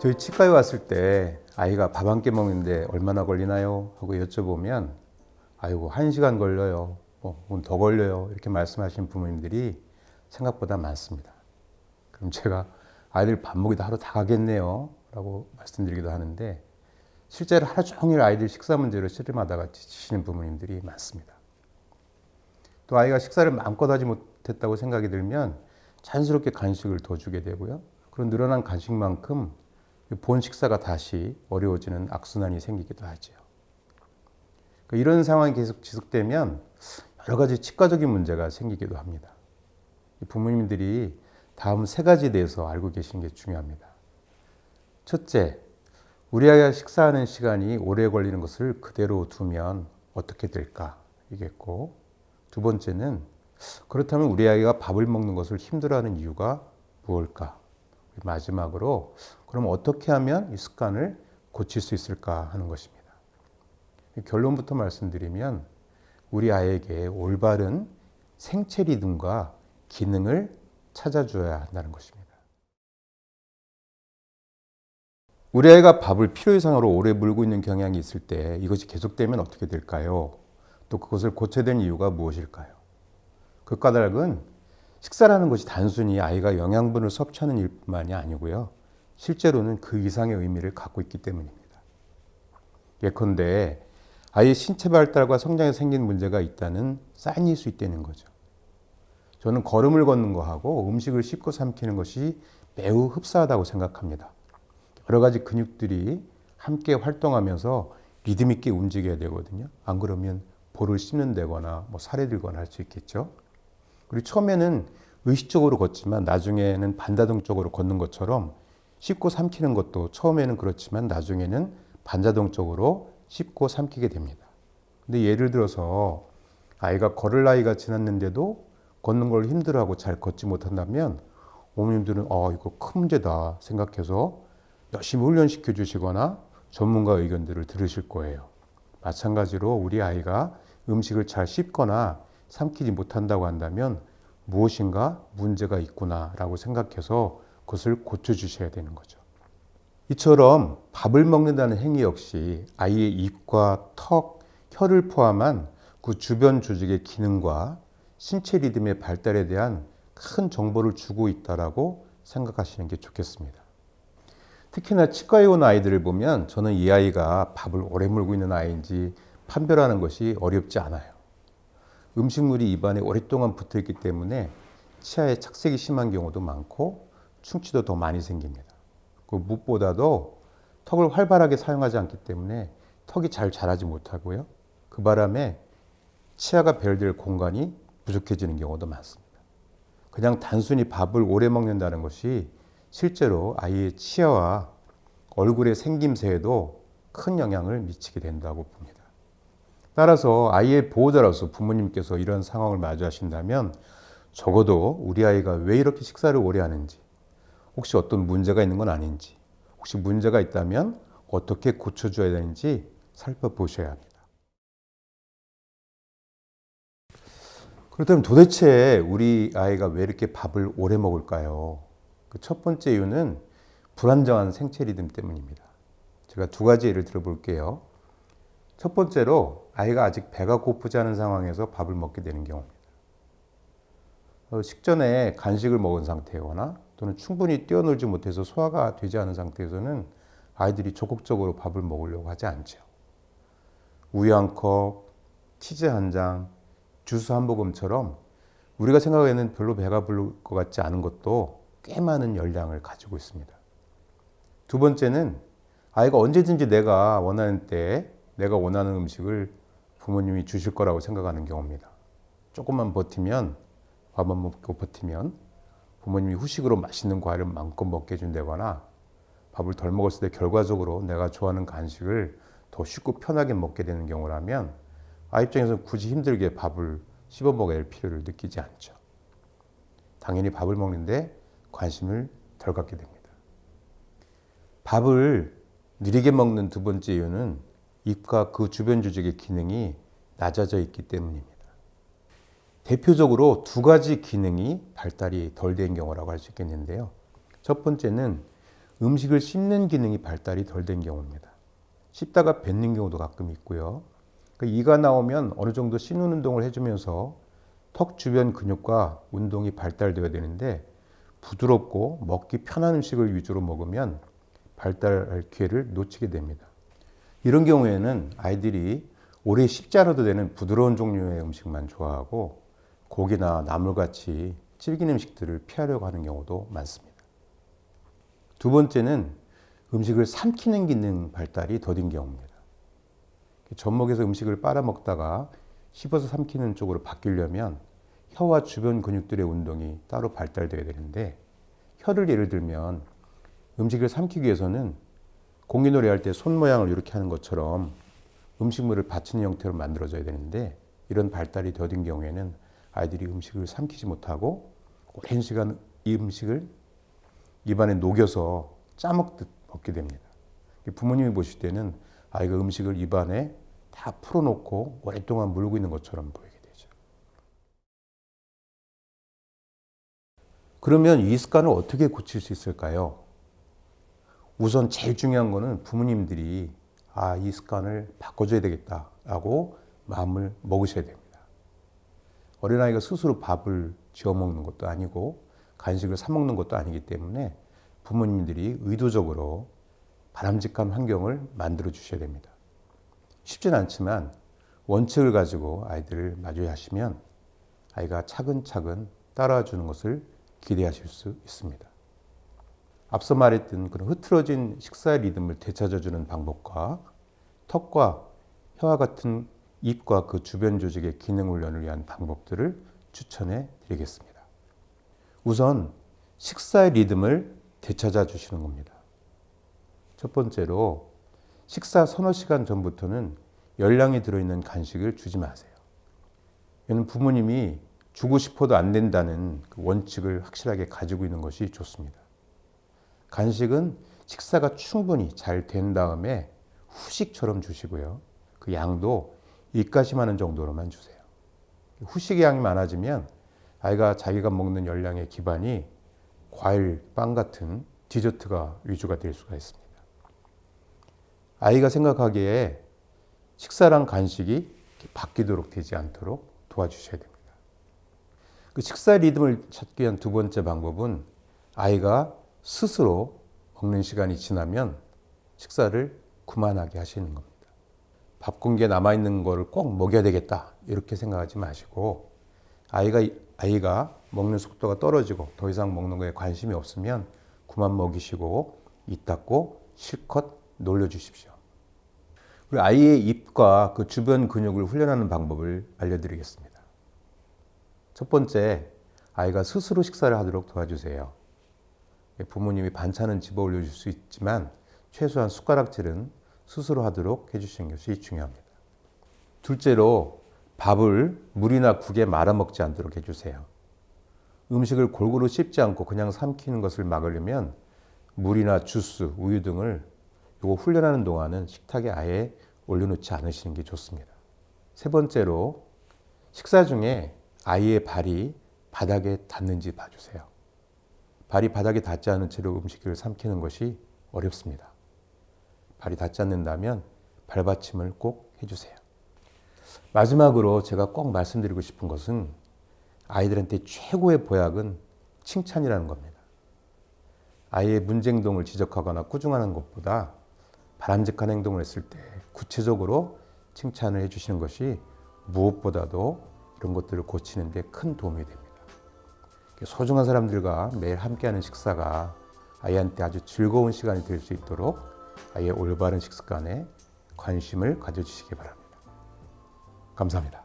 저희 치과에 왔을 때 아이가 밥 한 끼 먹는데 얼마나 걸리나요? 하고 여쭤보면 아이고 1시간 걸려요. 더 걸려요. 이렇게 말씀하시는 부모님들이 생각보다 많습니다. 그럼 제가 아이들 밥 먹이다 하루 다 가겠네요. 라고 말씀드리기도 하는데 실제로 하루 종일 아이들 식사 문제로 씨름하다가 지치시는 부모님들이 많습니다. 또 아이가 식사를 마음껏 하지 못했다고 생각이 들면 자연스럽게 간식을 더 주게 되고요. 그런 늘어난 간식만큼 본 식사가 다시 어려워지는 악순환이 생기기도 하죠. 이런 상황이 계속 지속되면 여러 가지 치과적인 문제가 생기기도 합니다. 부모님들이 다음 3가지에 대해서 알고 계시는 게 중요합니다. 첫째, 우리 아이가 식사하는 시간이 오래 걸리는 것을 그대로 두면 어떻게 될까? 이겠고, 두 번째는 그렇다면 우리 아이가 밥을 먹는 것을 힘들어하는 이유가 무엇일까? 마지막으로 그럼 어떻게 하면 이 습관을 고칠 수 있을까 하는 것입니다. 결론부터 말씀드리면 우리 아이에게 올바른 생체 리듬과 기능을 찾아줘야 한다는 것입니다. 우리 아이가 밥을 필요 이상으로 오래 물고 있는 경향이 있을 때 이것이 계속되면 어떻게 될까요? 또 그것을 고쳐야 되는 이유가 무엇일까요? 그 까닭은 식사라는 것이 단순히 아이가 영양분을 섭취하는 일뿐만이 아니고요. 실제로는 그 이상의 의미를 갖고 있기 때문입니다. 예컨대 아이의 신체 발달과 성장에 생긴 문제가 있다는 사인일 수 있다는 거죠. 저는 걸음을 걷는 거하고 음식을 씹고 삼키는 것이 매우 흡사하다고 생각합니다. 여러 가지 근육들이 함께 활동하면서 리듬 있게 움직여야 되거든요. 안 그러면 볼을 씹는다거나 살에 들거나 할 수 있겠죠. 그리고 처음에는 의식적으로 걷지만 나중에는 반자동적으로 걷는 것처럼 씹고 삼키는 것도 처음에는 그렇지만 나중에는 반자동적으로 씹고 삼키게 됩니다. 근데 예를 들어서 아이가 걸을 나이가 지났는데도 걷는 걸 힘들어하고 잘 걷지 못한다면 어머님들은 이거 큰 문제다 생각해서 열심히 훈련시켜 주시거나 전문가 의견들을 들으실 거예요. 마찬가지로 우리 아이가 음식을 잘 씹거나 삼키지 못한다고 한다면 무엇인가 문제가 있구나라고 생각해서 그것을 고쳐주셔야 되는 거죠. 이처럼 밥을 먹는다는 행위 역시 아이의 입과 턱, 혀를 포함한 그 주변 조직의 기능과 신체 리듬의 발달에 대한 큰 정보를 주고 있다라고 생각하시는 게 좋겠습니다. 특히나 치과에 온 아이들을 보면 저는 이 아이가 밥을 오래 물고 있는 아이인지 판별하는 것이 어렵지 않아요. 음식물이 입안에 오랫동안 붙어있기 때문에 치아에 착색이 심한 경우도 많고 충치도 더 많이 생깁니다. 그 무엇보다도 턱을 활발하게 사용하지 않기 때문에 턱이 잘 자라지 못하고요. 그 바람에 치아가 배열될 공간이 부족해지는 경우도 많습니다. 그냥 단순히 밥을 오래 먹는다는 것이 실제로 아이의 치아와 얼굴의 생김새에도 큰 영향을 미치게 된다고 봅니다. 따라서 아이의 보호자로서 부모님께서 이런 상황을 마주하신다면 적어도 우리 아이가 왜 이렇게 식사를 오래 하는지, 혹시 어떤 문제가 있는 건 아닌지, 혹시 문제가 있다면 어떻게 고쳐줘야 되는지 살펴보셔야 합니다. 그렇다면 도대체 우리 아이가 왜 이렇게 밥을 오래 먹을까요? 그 첫 번째 이유는 불안정한 생체 리듬 때문입니다. 제가 2가지 예를 들어볼게요. 첫 번째로 아이가 아직 배가 고프지 않은 상황에서 밥을 먹게 되는 경우입니다. 식전에 간식을 먹은 상태거나 또는 충분히 뛰어놀지 못해서 소화가 되지 않은 상태에서는 아이들이 적극적으로 밥을 먹으려고 하지 않죠. 우유 한 컵, 치즈 한 장, 주스 한 모금처럼 우리가 생각하기에는 별로 배가 부를 것 같지 않은 것도 꽤 많은 열량을 가지고 있습니다. 두 번째는 아이가 언제든지 내가 원하는 때에 내가 원하는 음식을 부모님이 주실 거라고 생각하는 경우입니다. 조금만 버티면, 밥만 먹고 버티면 부모님이 후식으로 맛있는 과일을 마음껏 먹게 해준다거나 밥을 덜 먹었을 때 결과적으로 내가 좋아하는 간식을 더 쉽고 편하게 먹게 되는 경우라면 아이 입장에서는 굳이 힘들게 밥을 씹어 먹어야 할 필요를 느끼지 않죠. 당연히 밥을 먹는데 관심을 덜 갖게 됩니다. 밥을 느리게 먹는 두 번째 이유는 입과 그 주변 조직의 기능이 낮아져 있기 때문입니다. 대표적으로 2가지 기능이 발달이 덜 된 경우라고 할 수 있겠는데요. 첫 번째는 음식을 씹는 기능이 발달이 덜 된 경우입니다. 씹다가 뱉는 경우도 가끔 있고요. 이가 나오면 어느 정도 씹는 운동을 해주면서 턱 주변 근육과 운동이 발달되어야 되는데 부드럽고 먹기 편한 음식을 위주로 먹으면 발달할 기회를 놓치게 됩니다. 이런 경우에는 아이들이 오래 씹지 않아도 되는 부드러운 종류의 음식만 좋아하고 고기나 나물같이 질긴 음식들을 피하려고 하는 경우도 많습니다. 두 번째는 음식을 삼키는 기능 발달이 더딘 경우입니다. 젖먹에서 음식을 빨아먹다가 씹어서 삼키는 쪽으로 바뀌려면 혀와 주변 근육들의 운동이 따로 발달되어야 되는데 혀를 예를 들면 음식을 삼키기 위해서는 공기놀이 할 때 손 모양을 이렇게 하는 것처럼 음식물을 받치는 형태로 만들어져야 되는데 이런 발달이 더딘 경우에는 아이들이 음식을 삼키지 못하고 오랜 시간 이 음식을 입안에 녹여서 짜먹듯 먹게 됩니다. 부모님이 보실 때는 아이가 음식을 입안에 다 풀어놓고 오랫동안 물고 있는 것처럼 보이게 되죠. 그러면 이 습관을 어떻게 고칠 수 있을까요? 우선 제일 중요한 거는 부모님들이 이 습관을 바꿔줘야 되겠다라고 마음을 먹으셔야 됩니다. 어린아이가 스스로 밥을 지어 먹는 것도 아니고 간식을 사 먹는 것도 아니기 때문에 부모님들이 의도적으로 바람직한 환경을 만들어 주셔야 됩니다. 쉽진 않지만 원칙을 가지고 아이들을 마주하시면 아이가 차근차근 따라와 주는 것을 기대하실 수 있습니다. 앞서 말했던 그런 흐트러진 식사의 리듬을 되찾아주는 방법과 턱과 혀와 같은 입과 그 주변 조직의 기능 훈련을 위한 방법들을 추천해 드리겠습니다. 우선 식사의 리듬을 되찾아 주시는 겁니다. 첫 번째로 식사 서너 시간 전부터는 열량이 들어있는 간식을 주지 마세요. 이는 부모님이 주고 싶어도 안 된다는 그 원칙을 확실하게 가지고 있는 것이 좋습니다. 간식은 식사가 충분히 잘 된 다음에 후식처럼 주시고요. 그 양도 입가심하는 정도로만 주세요. 후식의 양이 많아지면 아이가 자기가 먹는 열량의 기반이 과일, 빵 같은 디저트가 위주가 될 수가 있습니다. 아이가 생각하기에 식사랑 간식이 바뀌도록 되지 않도록 도와주셔야 됩니다. 그 식사 리듬을 찾기 위한 두 번째 방법은 아이가 스스로 먹는 시간이 지나면 식사를 그만하게 하시는 겁니다. 밥 공기에 남아있는 거를 꼭 먹여야 되겠다 이렇게 생각하지 마시고 아이가 먹는 속도가 떨어지고 더 이상 먹는 거에 관심이 없으면 그만 먹이시고 입 닫고 실컷 놀려주십시오. 그리고 아이의 입과 그 주변 근육을 훈련하는 방법을 알려드리겠습니다. 첫 번째, 아이가 스스로 식사를 하도록 도와주세요. 부모님이 반찬은 집어 올려줄 수 있지만 최소한 숟가락질은 스스로 하도록 해주시는 것이 중요합니다. 둘째로 밥을 물이나 국에 말아 먹지 않도록 해주세요. 음식을 골고루 씹지 않고 그냥 삼키는 것을 막으려면 물이나 주스, 우유 등을 이거 훈련하는 동안은 식탁에 아예 올려놓지 않으시는 게 좋습니다. 세 번째로 식사 중에 아이의 발이 바닥에 닿는지 봐주세요. 발이 바닥에 닿지 않은 채로 음식을 삼키는 것이 어렵습니다. 발이 닿지 않는다면 발받침을 꼭 해주세요. 마지막으로 제가 꼭 말씀드리고 싶은 것은 아이들한테 최고의 보약은 칭찬이라는 겁니다. 아이의 문제 행동을 지적하거나 꾸중하는 것보다 바람직한 행동을 했을 때 구체적으로 칭찬을 해주시는 것이 무엇보다도 이런 것들을 고치는 데 큰 도움이 됩니다. 소중한 사람들과 매일 함께하는 식사가 아이한테 아주 즐거운 시간이 될 수 있도록 아이의 올바른 식습관에 관심을 가져주시기 바랍니다. 감사합니다.